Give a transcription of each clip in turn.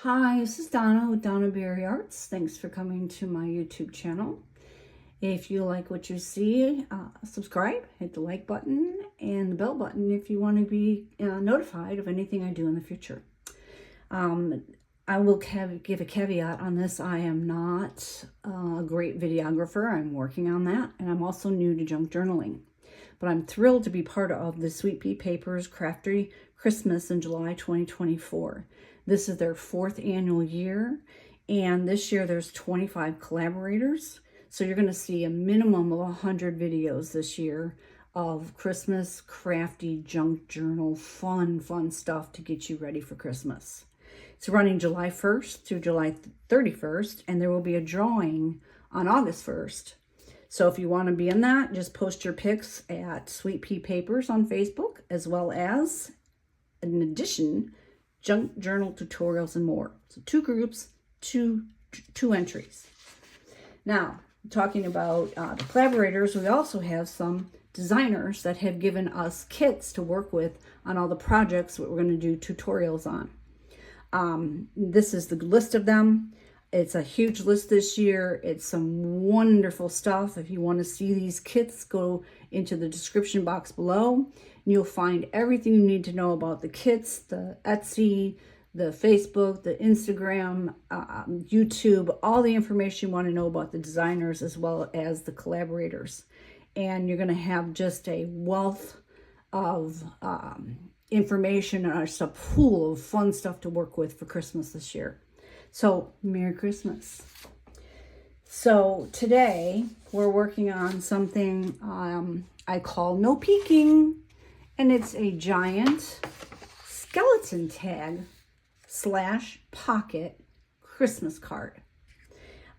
Hi, this is Donna with Donna Berry Arts. Thanks for coming to my YouTube channel. If you like what you see, subscribe, hit the like button and the bell button if you want to be notified of anything I do in the future. I will give a caveat on this. I am not a great videographer. I'm working on that, and I'm also new to junk journaling. But I'm thrilled to be part of the Sweet Pea Papers Crafty Christmas in July 2024. This is their 4th annual year, and this year there's 25 collaborators. So you're going to see a minimum of 100 videos this year of Christmas crafty junk journal fun stuff to get you ready for Christmas. It's running July 1st through July 31st, and there will be a drawing on August 1st. So if you want to be in that, just post your pics at Sweet Pea Papers on Facebook, as well as, in addition, junk journal tutorials and more. So 2 groups, two entries. Now, talking about the collaborators, we also have some designers that have given us kits to work with on all the projects that we're going to do tutorials on. This is the list of them. It's a huge list this year. It's some wonderful stuff. If you want to see these kits, go into the description box below. And you'll find everything you need to know about the kits, the Etsy, the Facebook, the Instagram, YouTube, all the information you want to know about the designers as well as the collaborators. And you're going to have just a wealth of information and just a pool of fun stuff to work with for Christmas this year. So, Merry Christmas. So today we're working on something I call No Peeking, and it's a giant skeleton tag / pocket Christmas card.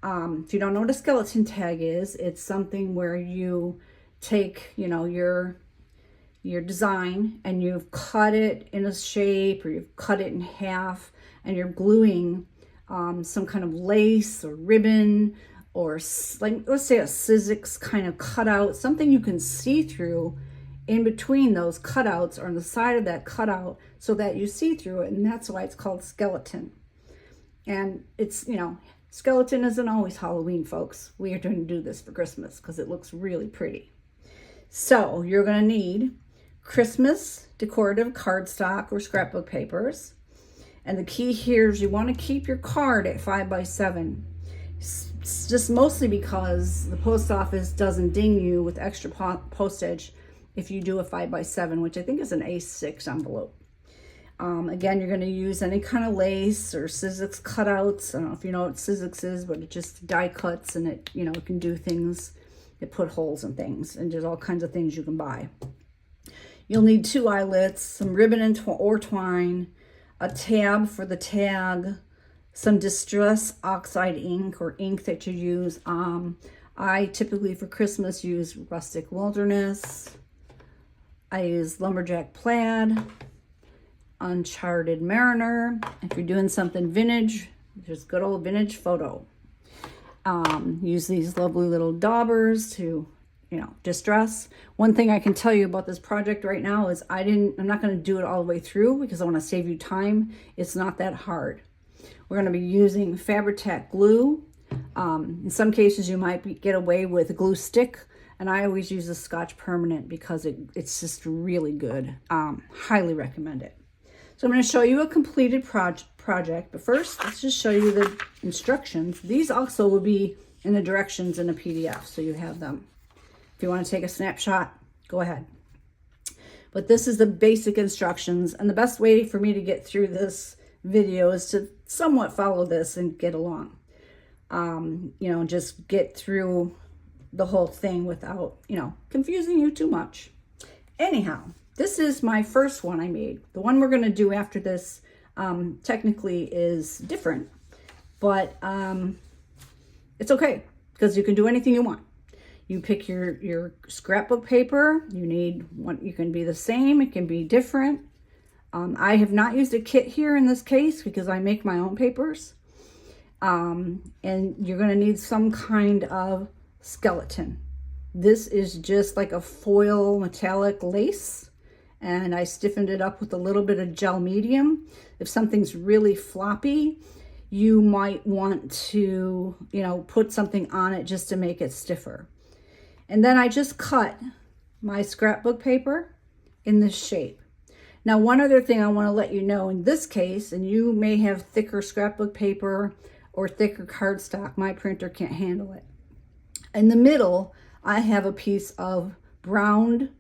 If you don't know what a skeleton tag is, it's something where you take, your design and you've cut it in a shape, or you've cut it in half, and you're gluing some kind of lace or ribbon, or like, let's say a Sizzix kind of cutout, something you can see through in between those cutouts or on the side of that cutout so that you see through it. And that's why it's called skeleton. And it's, skeleton isn't always Halloween, folks. We are going to do this for Christmas because it looks really pretty. So you're going to need Christmas decorative cardstock or scrapbook papers. And the key here is you want to keep your card at 5x7. It's just mostly because the post office doesn't ding you with extra postage if you do a 5x7, which I think is an A6 envelope. Again, you're going to use any kind of lace or Sizzix cutouts. I don't know if you know what Sizzix is, but it just die cuts, and it, it can do things. It put holes in things, and there's all kinds of things you can buy. You'll need 2 eyelets, some ribbon or twine, a tab for the tag, some Distress Oxide ink or ink that you use. I typically for Christmas use Rustic Wilderness. I use Lumberjack Plaid, Uncharted Mariner. If you're doing something vintage, there's good old vintage photo. Use these lovely little daubers to, distress. One thing I can tell you about this project right now is I'm not going to do it all the way through because I want to save you time. It's not that hard. We're going to be using Fabri-Tac glue. In some cases, you might get away with a glue stick, and I always use a Scotch Permanent because it's just really good. Highly recommend it. So I'm going to show you a completed project, but first, let's just show you the instructions. These also will be in the directions in a PDF, so you have them. If you want to take a snapshot, go ahead. But this is the basic instructions, and the best way for me to get through this video is to somewhat follow this and get along. Just get through the whole thing without, confusing you too much. Anyhow, this is my first one I made. The one we're going to do after this technically is different, but it's okay because you can do anything you want. You pick your scrapbook paper. You need one. You can be the same. It can be different. I have not used a kit here in this case because I make my own papers. And you're going to need some kind of skeleton. This is just like a foil metallic lace, and I stiffened it up with a little bit of gel medium. If something's really floppy, you might want to, you know, put something on it just to make it stiffer. And then I just cut my scrapbook paper in this shape. Now, one other thing I want to let you know in this case, and you may have thicker scrapbook paper or thicker cardstock, my printer can't handle it. In the middle, I have a piece of browned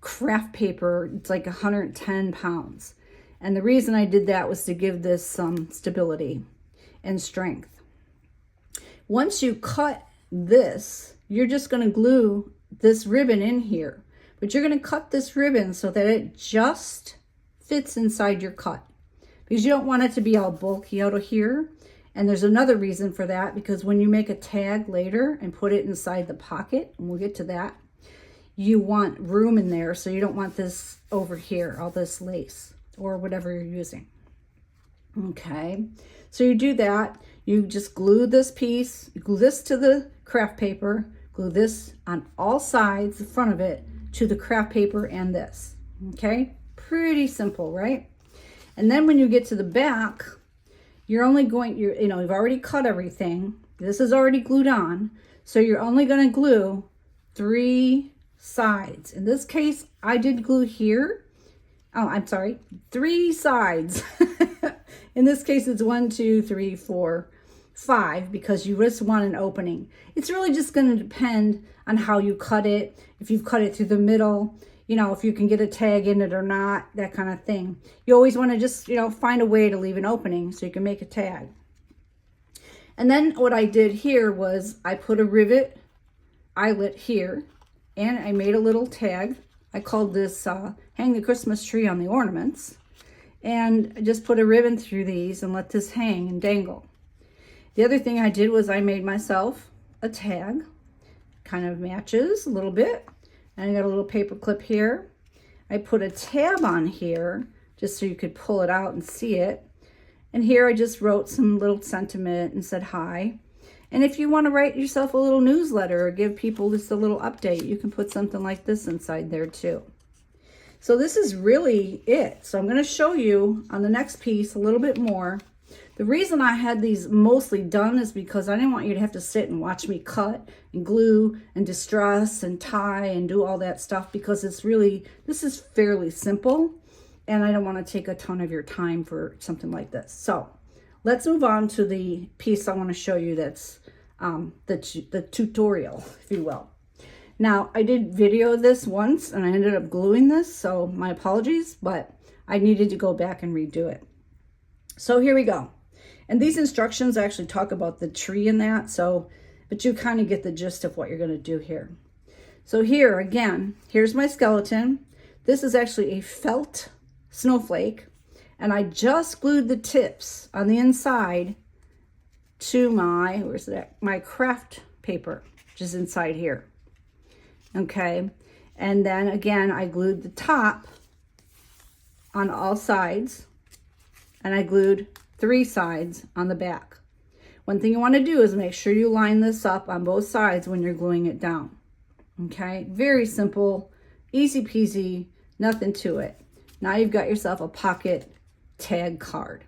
craft paper. It's like 110 pounds. And the reason I did that was to give this some stability and strength. Once you cut this, you're just going to glue this ribbon in here. But you're going to cut this ribbon so that it just fits inside your cut, because you don't want it to be all bulky out of here. And there's another reason for that, because when you make a tag later and put it inside the pocket, and we'll get to that, you want room in there, so you don't want this over here, all this lace or whatever you're using. Okay, so you do that. You just glue this piece, glue this to the craft paper, glue this on all sides, the front of it, to the craft paper and this. Okay, pretty simple, right? And then when you get to the back, you're only going, you know, you've already cut everything. This is already glued on. So you're only going to glue 3 sides. In this case, I did glue here. Oh, I'm sorry, 3 sides. In this case, it's 1, 2, 3, 4, 5, because you just want an opening. It's really just going to depend on how you cut it. If you've cut it through the middle, you know, if you can get a tag in it or not, that kind of thing. You always want to just, you know, find a way to leave an opening so you can make a tag. And then what I did here was I put a rivet eyelet here, and I made a little tag. I called this hang the Christmas tree on the ornaments. And I just put a ribbon through these and let this hang and dangle. The other thing I did was I made myself a tag, kind of matches a little bit. And I got a little paper clip here. I put a tab on here just so you could pull it out and see it. And here I just wrote some little sentiment and said hi. And if you want to write yourself a little newsletter or give people just a little update, you can put something like this inside there too. So this is really it. So I'm going to show you on the next piece a little bit more. The reason I had these mostly done is because I didn't want you to have to sit and watch me cut and glue and distress and tie and do all that stuff, because it's really, this is fairly simple and I don't want to take a ton of your time for something like this. So let's move on to the piece I want to show you that's the tutorial, if you will. Now, I did video this once and I ended up gluing this, so my apologies, but I needed to go back and redo it. So here we go. And these instructions actually talk about the tree and that, so, but you kind of get the gist of what you're going to do here. So here, again, here's my skeleton. This is actually a felt snowflake, and I just glued the tips on the inside to my, where's that? My craft paper, which is inside here. Okay, and then again, I glued the top on all sides, and I glued 3 sides on the back. One thing you want to do is make sure you line this up on both sides when you're gluing it down. Okay, very simple, easy peasy, nothing to it. Now you've got yourself a pocket tag card.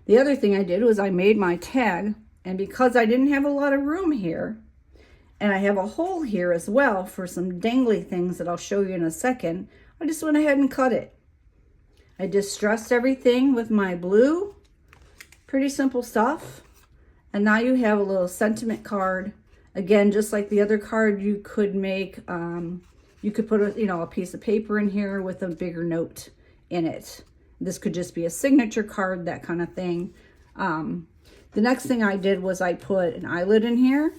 The other thing I did was I made my tag, and because I didn't have a lot of room here, and I have a hole here as well for some dangly things that I'll show you in a second, I just went ahead and cut it. I distressed everything with my blue. Pretty simple stuff. And now you have a little sentiment card. Again, just like the other card, you could make, you could put a piece of paper in here with a bigger note in it. This could just be a signature card, that kind of thing. The next thing I did was I put an eyelet in here.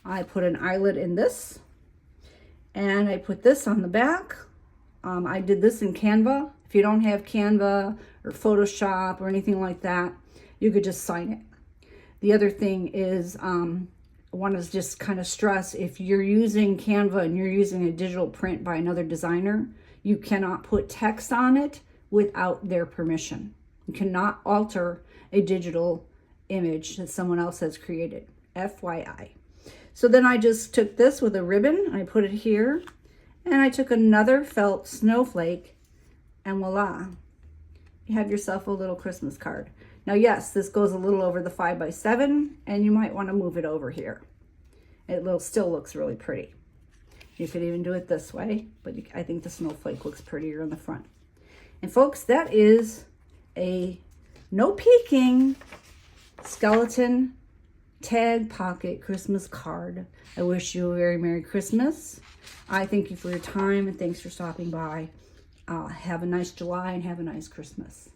I put an eyelet in this, and I put this on the back. I did this in Canva. If you don't have Canva or Photoshop or anything like that, you could just sign it. The other thing is, I want to just kind of stress, if you're using Canva and you're using a digital print by another designer, you cannot put text on it without their permission. You cannot alter a digital image that someone else has created, FYI. So then I just took this with a ribbon, I put it here, And I took another felt snowflake, and voila, you have yourself a little Christmas card. Now, yes, this goes a little over the 5x7, and you might want to move it over here. Still looks really pretty. You could even do it this way, but I think the snowflake looks prettier in the front. And folks, that is a no peeking skeleton tag pocket Christmas card. I wish you a very Merry Christmas. I thank you for your time, and thanks for stopping by. Have a nice July and have a nice Christmas.